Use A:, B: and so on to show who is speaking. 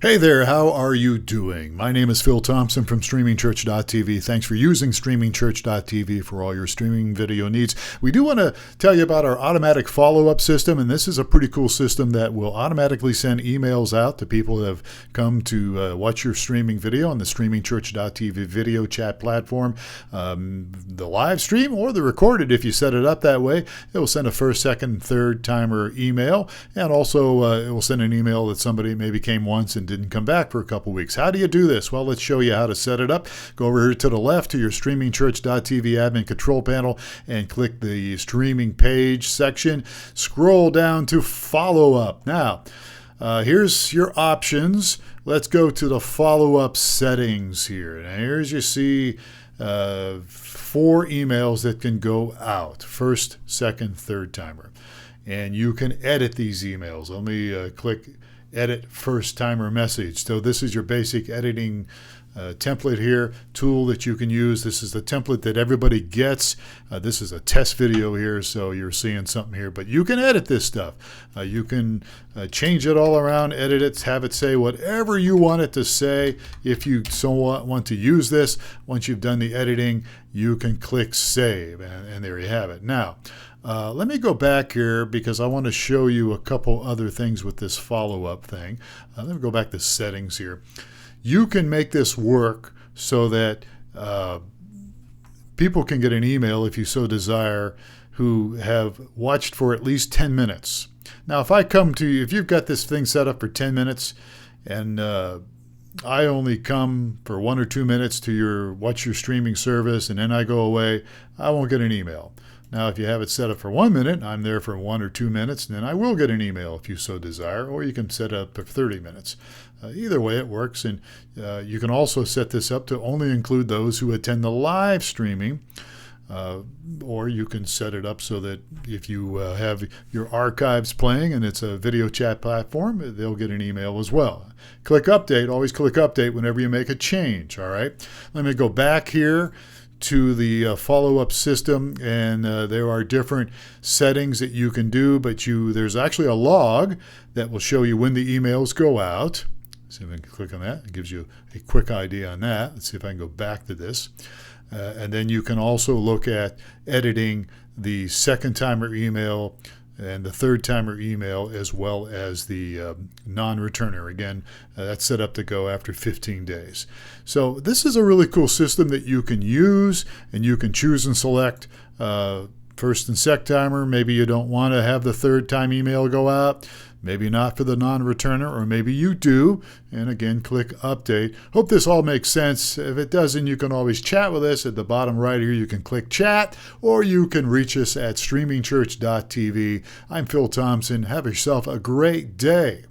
A: Hey there, how are you doing? My name is Phil Thompson from StreamingChurch.tv. Thanks for using StreamingChurch.tv for all your streaming video needs. We do want to tell you about our automatic follow-up system, and this is a pretty cool system that will automatically send emails out to people that have come to watch your streaming video on the StreamingChurch.tv video chat platform. The live stream or the recorded, if you set it up that way, it will send a first, second, third timer email, and also it will send an email that somebody maybe came once and didn't come back for a couple weeks. How do you do this? Well, let's show you how to set it up. Go over here to the left to your StreamingChurch.tv admin control panel and click the streaming page section. Scroll down to follow up. Now, here's your options. Let's go to the follow-up settings here. Now, here's you see 4 emails that can go out. First, second, third timer. And you can edit these emails. Let me click edit first timer message. So this is your basic editing template here, tool that you can use. This is the template that everybody gets. This is a test video here, so you're seeing something here, but you can edit this stuff. You can change it all around, edit it, have it say whatever you want it to say. If you so want to use this, once you've done the editing, you can click save, and there you have it. Now, let me go back here because I want to show you a couple other things with this follow-up thing. Let me go back to settings here. You can make this work so that people can get an email, if you so desire, who have watched for at least 10 minutes. Now, if I come to you, if you've got this thing set up for 10 minutes and I only come for 1 or 2 minutes to watch your streaming service and then I go away, I won't get an email. Now, if you have it set up for 1 minute, I'm there for 1 or 2 minutes, and then I will get an email if you so desire, or you can set it up for 30 minutes. Either way, it works, and you can also set this up to only include those who attend the live streaming, or you can set it up so that if you have your archives playing and it's a video chat platform, they'll get an email as well. Click update. Always click update whenever you make a change, all right? Let me go back here to the follow-up system, and there are different settings that you can do, but there's actually a log that will show you when the emails go out. See if I can click on that. It gives you a quick idea on that. Let's see if I can go back to this. And then you can also look at editing the second timer email and the third timer email, as well as the non-returner. Again, that's set up to go after 15 days. So this is a really cool system that you can use, and you can choose and select first and second timer. Maybe you don't want to have the third time email go out. Maybe not for the non-returner, or maybe you do. And again, click update. Hope this all makes sense. If it doesn't, you can always chat with us. At the bottom right here, you can click chat, or you can reach us at StreamingChurch.tv. I'm Phil Thompson. Have yourself a great day.